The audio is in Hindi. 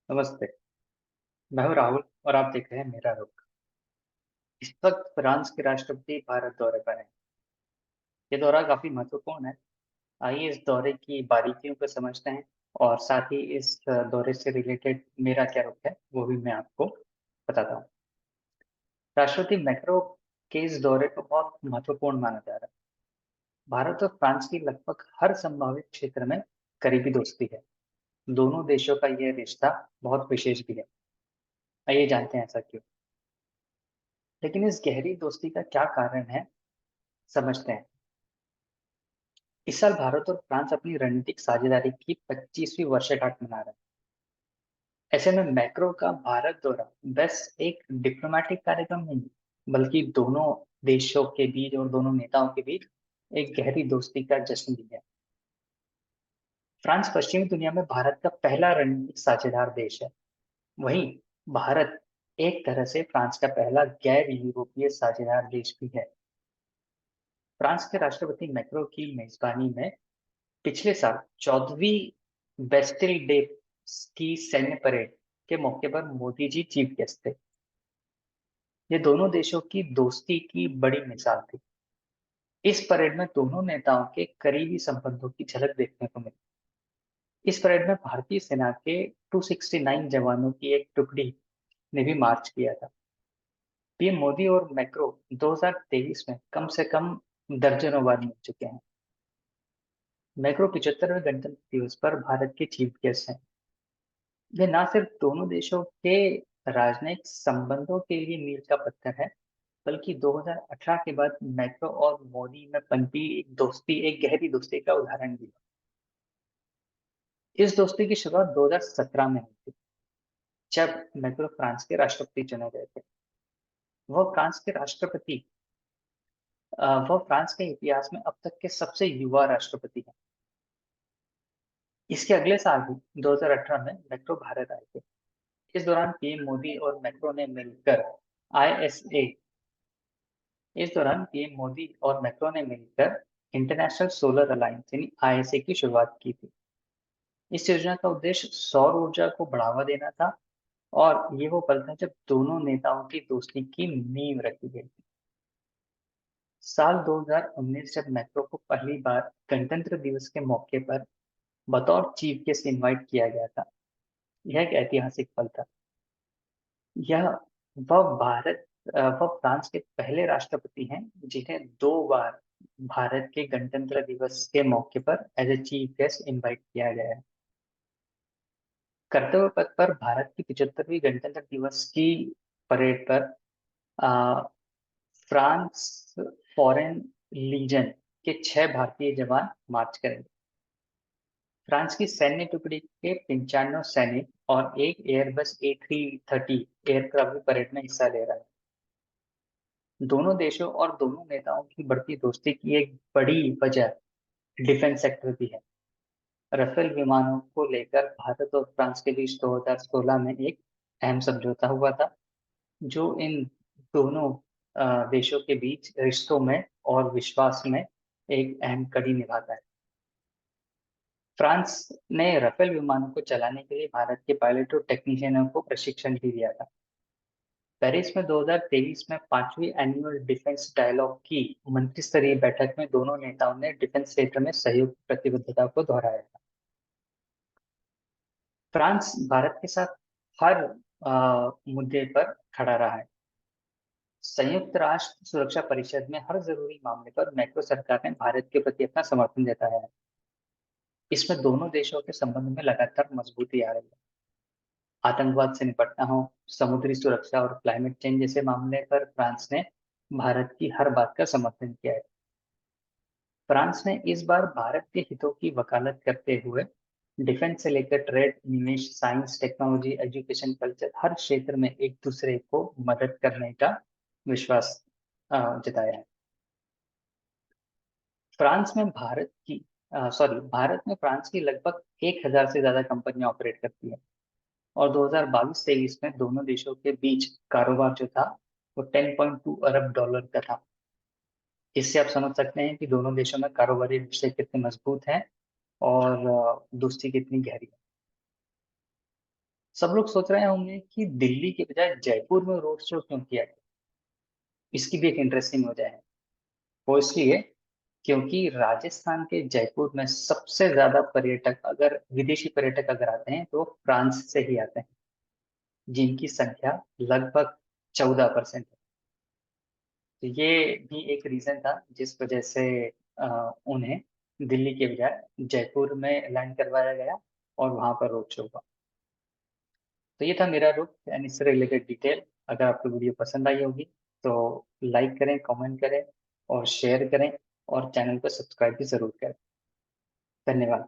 नमस्ते। मैं हूँ राहुल और आप देख रहे हैं मेरा रुख। इस वक्त फ्रांस के राष्ट्रपति भारत दौरे पर हैं। ये दौरा काफी महत्वपूर्ण है। आइए इस दौरे की बारीकियों को समझते हैं और साथ ही इस दौरे से रिलेटेड मेरा क्या रुख है वो भी मैं आपको बताता हूँ। राष्ट्रपति मैक्रो के इस दौरे को बहुत महत्वपूर्ण माना जा रहा है। भारत और फ्रांस की लगभग हर संभावित क्षेत्र में करीबी दोस्ती है। दोनों देशों का यह रिश्ता बहुत विशेष भी है। आइए जानते हैं ऐसा क्यों। लेकिन इस गहरी दोस्ती का क्या कारण है, समझते हैं। इस साल भारत और फ्रांस अपनी रणनीतिक साझेदारी की 25वीं वर्षगांठ मना रहे हैं। ऐसे में मैक्रो का भारत दौरा बस एक डिप्लोमेटिक कार्यक्रम नहीं, बल्कि दोनों देशों के बीच और दोनों नेताओं के बीच एक गहरी दोस्ती का जश्न भी है। फ्रांस पश्चिमी दुनिया में भारत का पहला रणनीतिक साझेदार देश है। वहीं भारत एक तरह से फ्रांस का पहला गैर यूरोपीय साझेदार देश भी है। फ्रांस के राष्ट्रपति मैक्रो की मेजबानी में पिछले साल 14वीं बेस्टिल डे की सैन्य परेड के मौके पर मोदी जी चीफ गेस्ट थे। ये दोनों देशों की दोस्ती की बड़ी मिसाल थी। इस परेड में दोनों नेताओं के करीबी संबंधों की झलक देखने को मिली। इस परेड में भारतीय सेना के 269 जवानों की एक टुकड़ी ने भी मार्च किया था। पीएम मोदी और मैक्रो 2023 में कम से कम दर्जनों बार मिल चुके हैं। मैक्रो 75वें गणतंत्र दिवस पर भारत के चीफ गेस्ट हैं। ये ना सिर्फ दोनों देशों के राजनयिक संबंधों के लिए मील का पत्थर है, बल्कि 2018 के बाद मैक्रो और मोदी में पनपी एक गहरी दोस्ती का उदाहरण भी है। इस दोस्ती की शुरुआत 2017 में हुई थी, जब मैक्रो फ्रांस के राष्ट्रपति चुने गए थे। वह फ्रांस के राष्ट्रपति वह फ्रांस के इतिहास में अब तक के सबसे युवा राष्ट्रपति हैं। इसके अगले साल ही 2018 में मैक्रो भारत आए थे। इस दौरान पीएम मोदी और मैक्रो ने मिलकर आईएसए इस दौरान पीएम मोदी और मैक्रो ने मिलकर इंटरनेशनल सोलर अलायंस यानी आईएसए की शुरुआत की थी। इस योजना का उद्देश्य सौर ऊर्जा को बढ़ावा देना था और ये वो पल था जब दोनों नेताओं की दोस्ती की नींव रखी गई थी। साल 2019 जब मैक्रो को पहली बार गणतंत्र दिवस के मौके पर बतौर चीफ गेस्ट इनवाइट किया गया था, यह एक ऐतिहासिक पल था। यह वह फ्रांस के पहले राष्ट्रपति हैं जिन्हें 2 बार भारत के गणतंत्र दिवस के मौके पर as a chief guest invite किया गया है। कर्तव्य पथ पर भारत की 75वीं गणतंत्र दिवस की परेड पर आ, फ्रांस फॉरेन लीजन के 6 भारतीय जवान मार्च करेंगे। फ्रांस की सैन्य टुकड़ी के 95 सैनिक और एक एयरबस A330 एयरक्राफ्ट भी परेड में हिस्सा ले रहा है। दोनों देशों और दोनों नेताओं की बढ़ती दोस्ती की एक बड़ी वजह डिफेंस सेक्टर भी है। राफेल विमानों को लेकर भारत और फ्रांस के बीच 2016 में एक अहम समझौता हुआ था, जो इन दोनों देशों के बीच रिश्तों में और विश्वास में एक अहम कड़ी निभाता है। फ्रांस ने राफेल विमानों को चलाने के लिए भारत के पायलट और टेक्नीशियनों को प्रशिक्षण भी दिया था। पेरिस में 2023 में 5वीं एनुअल डिफेंस डायलॉग की मंत्री स्तरीय बैठक में दोनों नेताओं ने डिफेंस क्षेत्र में सहयोग की प्रतिबद्धता को दोहराया था। फ्रांस भारत के साथ हर मुद्दे पर खड़ा रहा है। संयुक्त राष्ट्र सुरक्षा परिषद में हर जरूरी मामले पर मैक्रो सरकार ने भारत के प्रति अपना समर्थन जताया है। इसमें दोनों देशों के संबंध में लगातार मजबूती आ रही है। आतंकवाद से निपटना हो, समुद्री सुरक्षा और क्लाइमेट चेंज जैसे मामले पर फ्रांस ने भारत की हर बात का समर्थन किया है। फ्रांस ने इस बार भारत के हितों की वकालत करते हुए डिफेंस से लेकर ट्रेड, निवेश, साइंस, टेक्नोलॉजी, एजुकेशन, कल्चर हर क्षेत्र में एक दूसरे को मदद करने का विश्वास जताया है। फ्रांस में भारत में फ्रांस की लगभग 1,000 से ज्यादा कंपनियां ऑपरेट करती है और 2022-23 में दोनों देशों के बीच कारोबार जो था वो 10.2 अरब डॉलर का था। इससे आप समझ सकते हैं कि दोनों देशों में कारोबारी रिश्ते कितने मजबूत हैं और दोस्ती कितनी गहरी है। सब लोग सोच रहे होंगे कि दिल्ली के बजाय जयपुर में रोड शो क्यों किया गया। इसकी भी एक इंटरेस्टिंग वजह है। वो इसलिए क्योंकि राजस्थान के जयपुर में सबसे ज्यादा पर्यटक, अगर विदेशी पर्यटक अगर आते हैं तो फ्रांस से ही आते हैं, जिनकी संख्या लगभग 14% है। तो ये भी एक रीजन था जिस वजह से उन्हें दिल्ली के बजाय जयपुर में लैंड करवाया गया और वहां पर रोड शो हुआ। तो ये था मेरा रुख एंड इससे रिलेटेड डिटेल। अगर आपको वीडियो पसंद आई होगी तो लाइक करें, कमेंट करें और शेयर करें, और चैनल को सब्सक्राइब भी जरूर करें। धन्यवाद।